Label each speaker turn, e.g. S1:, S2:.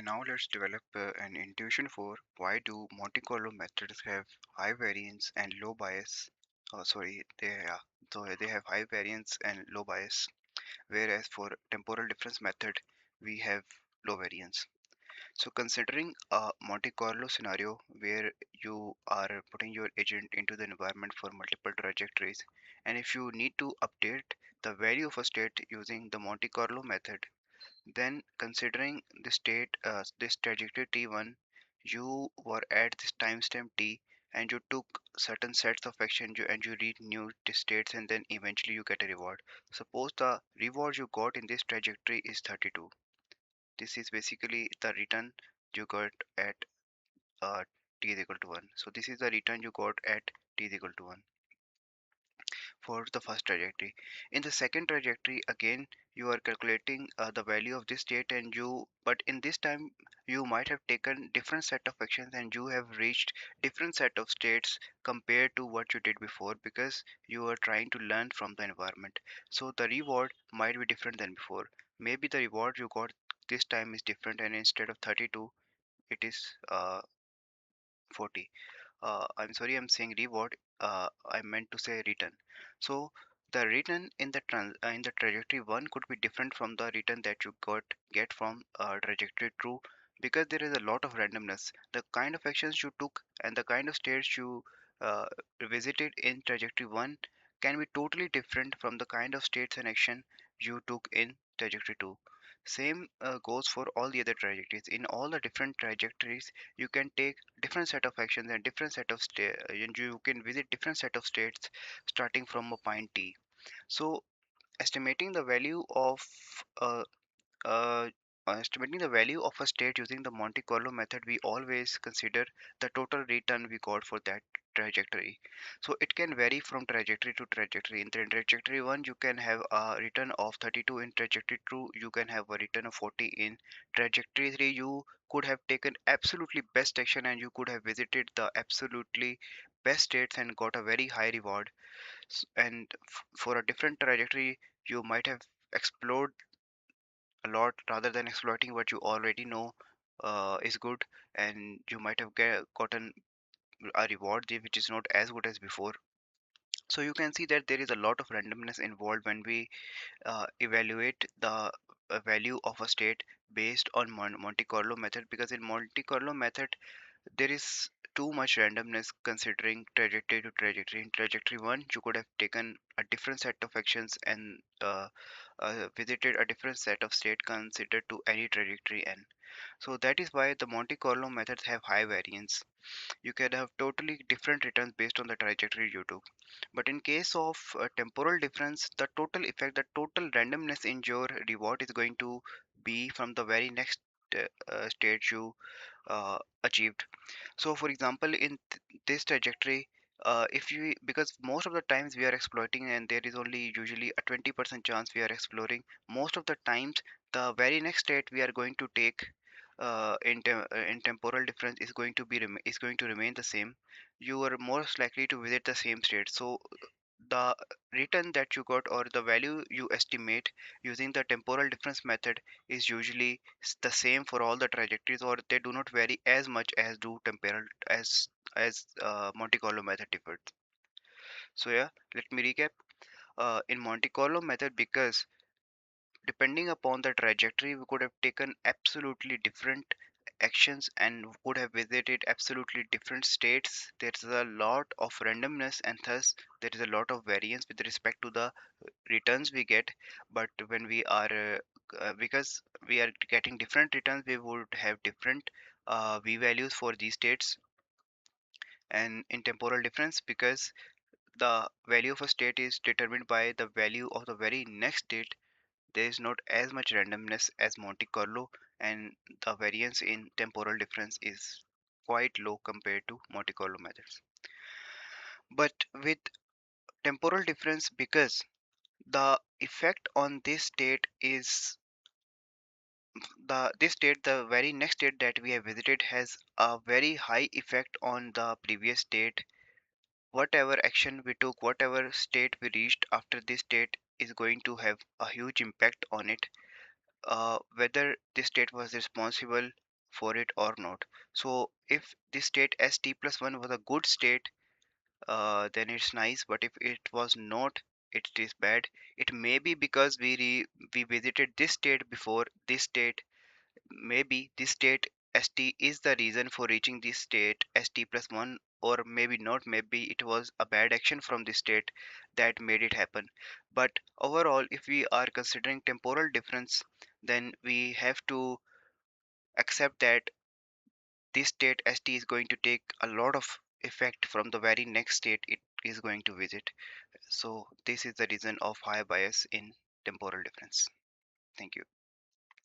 S1: now let's develop an intuition for why do Monte Carlo methods have high variance and low bias. So they have high variance and low bias, whereas for temporal difference method we have low variance. So considering a Monte Carlo scenario where you are putting your agent into the environment for multiple trajectories, and if you need to update the value of a state using the Monte Carlo method, then, considering the state, this trajectory t1, you were at this timestamp t, and you took certain sets of action and you read new states, and then eventually you get a reward. Suppose the reward you got in this trajectory is 32. This is basically the return you got at t is equal to 1. So this is the return you got at t is equal to 1 for the first trajectory. In the second trajectory, again, you are calculating the value of this state, but in this time, you might have taken different set of actions and you have reached different set of states compared to what you did before because you are trying to learn from the environment. So the reward might be different than before. Maybe the reward you got this time is different, and instead of 32, it is 40. I'm sorry, I'm saying reward. I meant to say return. So the return in in the trajectory one could be different from the return that you get from trajectory two because there is a lot of randomness. The kind of actions you took and the kind of states you uh, visited in trajectory one can be totally different from the kind of states and action you took in trajectory two. Same goes for all the other trajectories. In all the different trajectories, you can take different set of actions and different set of and you can visit different set of states starting from a point t. So estimating the value of uh, uh, estimating the value of a state using the Monte Carlo method, we always consider the total return we got for that trajectory. So it can vary from trajectory to trajectory. In the trajectory 1, you can have a return of 32. In trajectory 2, you can have a return of 40. In trajectory 3, you could have taken absolutely best action and you could have visited the absolutely best states and got a very high reward. And for a different trajectory, you might have explored a lot rather than exploiting what you already know is good, and you might have gotten a reward which is not as good as before. So you can see that there is a lot of randomness involved when we evaluate the value of a state based on Monte Carlo method, because in Monte Carlo method there is too much randomness considering trajectory to trajectory. In trajectory 1, you could have taken a different set of actions and visited a different set of state considered to any trajectory n. So that is why the Monte Carlo methods have high variance. You can have totally different returns based on the trajectory you took. But in case of temporal difference, the total effect, the total randomness in your reward is going to be from the very next state you achieved. So for example, in this trajectory, if you because most of the times we are exploiting and there is only usually a 20% chance we are exploring, most of the times the very next state we are going to take in temporal difference is going to is going to remain the same. You are most likely to visit the same state. So the return that you got or the value you estimate using the temporal difference method is usually the same for all the trajectories, or they do not vary as much as do temporal as Monte Carlo method differed. So yeah, let me recap. In Monte Carlo method, because depending upon the trajectory, we could have taken absolutely different actions and could have visited absolutely different states. There's a lot of randomness, and thus there is a lot of variance with respect to the returns we get. But when we are because we are getting different returns, we would have different v values for these states. And in temporal difference, because the value of a state is determined by the value of the very next state, there is not as much randomness as Monte Carlo, and the variance in temporal difference is quite low compared to Monte Carlo methods. But with temporal difference, because the effect on this state is the very next state that we have visited has a very high effect on the previous state. Whatever action we took, whatever state we reached after this state is going to have a huge impact on it. Whether this state was responsible for it or not. So if the state st plus 1 was a good state, then it's nice. But if it was not, it is bad. It may be because we visited this state before this state. Maybe this state st is the reason for reaching this state st plus 1, or maybe not. Maybe it was a bad action from the state that made it happen. But overall, if we are considering temporal difference, then we have to accept that this state st is going to take a lot of effect from the very next state it is going to visit. So this is the reason of high bias in temporal difference. Thank you.